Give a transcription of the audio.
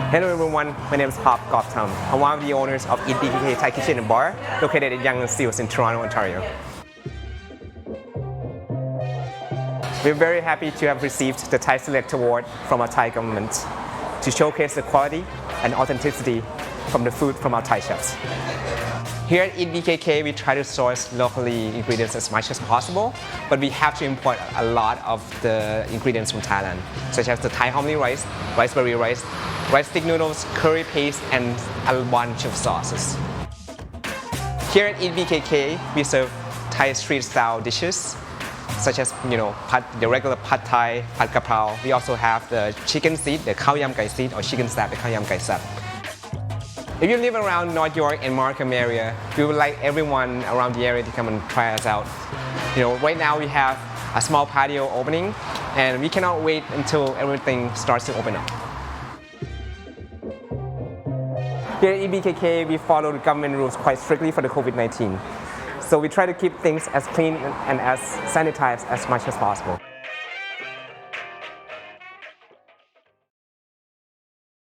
Hello everyone, my name is Pop Goptam. I'm one of the owners of EAT BKK Thai Kitchen and Bar, located at Yonge Steeles in Toronto, Ontario. We're very happy to have received the Thai Select Award from our Thai government to showcase the quality and authenticity from the food from our Thai chefs. Here at EAT BKK, we try to source locally ingredients as much as possible, but we have to import a lot of the ingredients from Thailand, such as the Thai homely rice, riceberry rice, rice stick noodles, curry paste, and a bunch of sauces. Here at EAT BKK, we serve Thai street-style dishes, such as the regular pad Thai, pad kaprao. We also have the chicken seed, the khao yam gai seed, or chicken sap, the khao yam gai sap. If you live around North York and Markham area, we would like everyone around the area to come and try us out. Right now we have a small patio opening, and we cannot wait until everything starts to open up. Here at EAT BKK, we follow the government rules quite strictly for the COVID-19. So we try to keep things as clean and as sanitized as much as possible.